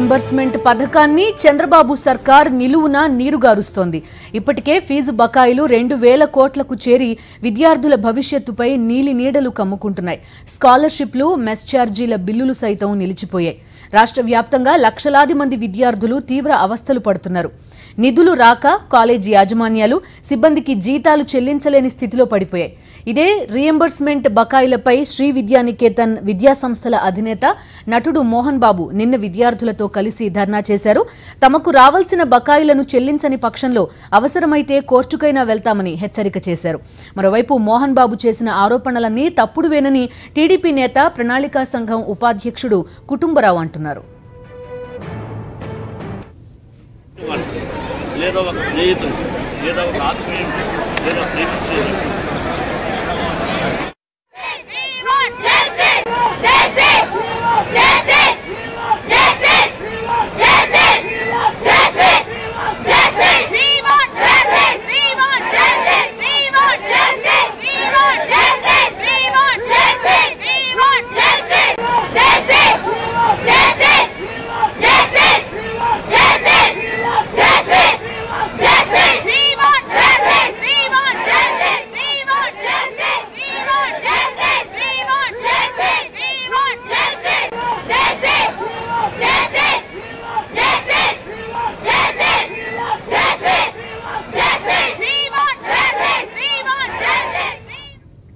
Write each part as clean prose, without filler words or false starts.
Reimbursement పథకాన్ని చంద్రబాబు సర్కార్ నిలువున నీరుగారుస్తోంది. ఇప్పటికే ఫీజు బకాయిలు 2,000 కోట్లకు చేరి విద్యార్థుల భవిష్యత్తుపై నీలి నీడలు కమ్ముకుంటున్నాయి. స్కాలర్షిప్లు, మెస్ ఛార్జీల బిల్లులు సైతం నిలిచిపోయాయి. రాష్ట్ర వ్యాప్తంగా లక్షలాది మంది విద్యార్థులు తీవ్ర అవస్థలు పడుతున్నారు. నిధులు రాక కాలేజీ యాజమాన్యాలు సిబ్బందికి జీతాలు చెల్లించలేని స్థితిలో పడిపోయాయి. ఇదే రీఎంబర్స్మెంట్ బకాయిలపై శ్రీ విద్యానికేతన్ విద్యాసంస్థల అధినేత నటుడు మోహన్ బాబు నిన్న విద్యార్థులతో కలిసి ధర్నా చేశారు. తమకు రావాల్సిన బకాయిలను చెల్లించని పక్షంలో అవసరమైతే కోర్టుకైనా వెళ్తామని హెచ్చరిక చేశారు. మరోవైపు మోహన్ బాబు చేసిన ఆరోపణలన్నీ తప్పుడువేనని టీడీపీ నేత ప్రణాళికా సంఘం ఉపాధ్యక్షుడు కుటుంబరావు అంటున్నారు. లేదా ఒక స్నేహితుడు లేదా ఒక ఆత్మీయుడు లేదా ప్రేమించేది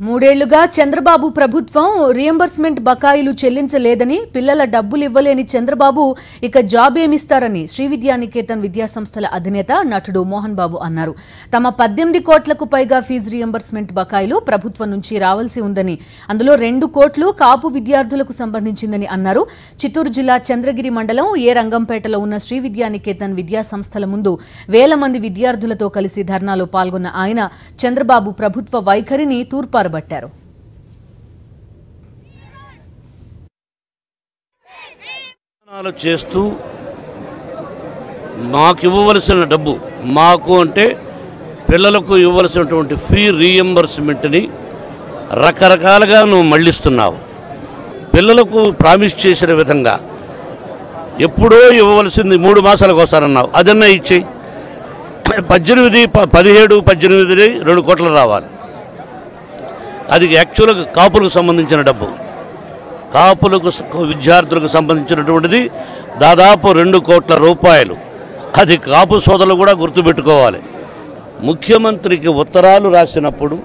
మూడేళ్లుగా చంద్రబాబు ప్రభుత్వం రీఎంబర్స్మెంట్ బకాయిలు చెల్లించలేదని, పిల్లల డబ్బులు ఇవ్వలేని చంద్రబాబు ఇక జాబ్ ఏమిస్తారని శ్రీ విద్యానికేతన్ విద్యాసంస్థల అధినేత నటుడు మోహన్ బాబు అన్నారు. తమ 18 కోట్లకు పైగా ఫీజు రీఎంబర్స్మెంట్ బకాయిలు ప్రభుత్వం నుంచి రావాల్సి ఉందని, అందులో 2 కోట్లు కాపు విద్యార్థులకు సంబంధించిందని అన్నారు. చిత్తూరు జిల్లా చంద్రగిరి మండలం ఏ రంగంపేటలో ఉన్న శ్రీ విద్యానికేతన్ విద్యాసంస్థల ముందు వేల మంది విద్యార్థులతో కలిసి ధర్నాలో పాల్గొన్న ఆయన చంద్రబాబు ప్రభుత్వ వైఖరిని తూర్పారబట్టారు. చేస్తూ మాకు ఇవ్వవలసిన డబ్బు, మాకు అంటే పిల్లలకు ఇవ్వవలసినటువంటి ఫీ రీఎంబర్స్మెంట్ని రకరకాలుగా నువ్వు మళ్ళిస్తున్నావు. పిల్లలకు ప్రామిస్ చేసిన విధంగా ఎప్పుడో ఇవ్వవలసింది 3 మాసాలకు ఒకసారన్నావు, అదన్నా ఇచ్చేయి. 17, 18 2 కోట్లు రావాలి. అది యాక్చువల్గా కాపులకు సంబంధించిన డబ్బు. కాపులకు విద్యార్థులకు సంబంధించినటువంటిది దాదాపు 2 కోట్ల రూపాయలు. అది కాపు సోదరులు కూడా గుర్తుపెట్టుకోవాలి. ముఖ్యమంత్రికి ఉత్తరాలు రాసినప్పుడు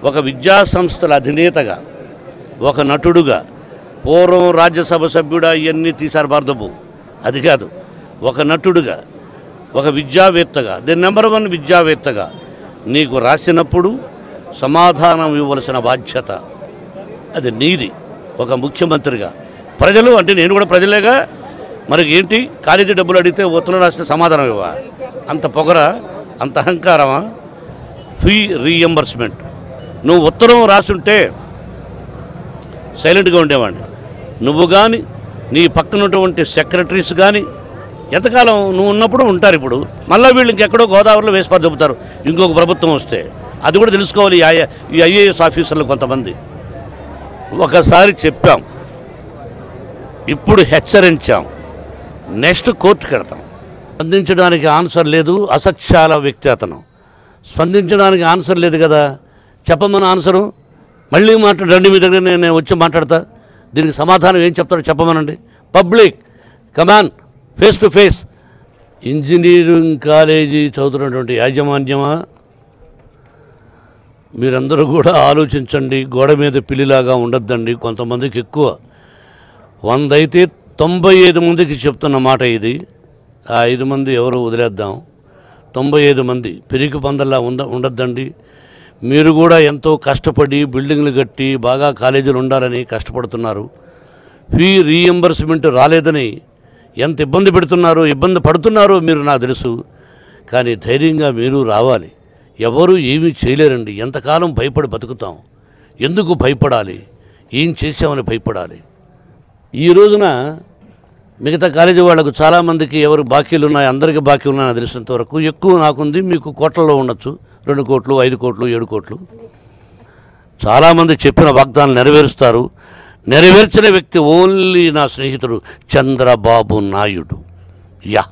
ఒక విద్యాసంస్థల అధినేతగా, ఒక నటుడుగా, పూర్వం రాజ్యసభ సభ్యుడా ఇవన్నీ తీశారు బార్దబు, అది కాదు, ఒక నటుడుగా, ఒక విద్యావేత్తగా, ది నెంబర్ 1 విద్యావేత్తగా నీకు రాసినప్పుడు సమాధానం ఇవ్వవలసిన బాధ్యత అది నీది. ఒక ముఖ్యమంత్రిగా ప్రజలు అంటే నేను కూడా ప్రజలేగా, మరి ఏంటి కాలేజీ డబ్బులు అడిగితే ఉత్తరం రాస్తే సమాధానం ఇవ్వా? అంత పొగర, అంత అహంకారమా? ఫీ రీఎంబర్స్మెంట్ నువ్వు ఉత్తరం రాసుంటే సైలెంట్గా ఉండేవాడిని. నువ్వు కానీ నీ పక్కనటువంటి సెక్రటరీస్ కానీ ఎంతకాలం నువ్వు ఉన్నప్పుడు ఉంటారు. ఇప్పుడు మళ్ళీ వీళ్ళు ఇంకెక్కడో గోదావరిలో వేసిపాటు చెబుతారు ఇంకొక ప్రభుత్వం వస్తే. అది కూడా తెలుసుకోవాలి ఈ ఐఏఎస్ ఆఫీసర్లు కొంతమంది. ఒకసారి చెప్పాం, ఇప్పుడు హెచ్చరించాం, నెక్స్ట్ కోర్టుకి వెళ్తాం. స్పందించడానికి ఆన్సర్ లేదు. అసత్యాల వ్యక్తి అతను. స్పందించడానికి ఆన్సర్ లేదు కదా, చెప్పమని ఆన్సరు మళ్ళీ మాట్లాడండి, మీ దగ్గర నేను వచ్చి మాట్లాడతా, దీనికి సమాధానం ఏం చెప్తారో చెప్పమనండి. Public come on, face to face. Engineering college చదువుతున్నటువంటి యాజమాన్యమా, మీరందరూ కూడా ఆలోచించండి. గోడ మీద పిల్లిలాగా ఉండొద్దండి. కొంతమందికి ఎక్కువ, 100 అయితే 95 మందికి చెప్తున్న మాట ఇది. ఆ 5 మంది ఎవరు వదిలేద్దాం, 95 మంది పెరిగి పందల్లా ఉండొద్దండి. మీరు కూడా ఎంతో కష్టపడి బిల్డింగ్లు కట్టి బాగా కాలేజీలు ఉండాలని కష్టపడుతున్నారు. ఫీ రీఎంబర్స్మెంట్ రాలేదని ఎంత ఇబ్బంది పడుతున్నారో మీరు నాకు తెలుసు. కానీ ధైర్యంగా మీరు రావాలి. ఎవరు ఏమీ చేయలేరండి. ఎంతకాలం భయపడి బతుకుతాం? ఎందుకు భయపడాలి? ఏం చేసామని భయపడాలి? ఈ రోజున మిగతా కాలేజీ వాళ్లకు చాలామందికి ఎవరు బాకీలు ఉన్నాయి, అందరికీ బాకీ ఉన్నాయని తెలిసినంత వరకు ఎక్కువ నాకుంది, మీకు కోట్లలో ఉండొచ్చు, 2 కోట్లు 5 కోట్లు 7 కోట్లు. చాలామంది చెప్పిన వాగ్దానాలు నెరవేరుస్తారు. నెరవేర్చిన వ్యక్తి ఓన్లీ నా స్నేహితుడు చంద్రబాబు నాయుడు. యా.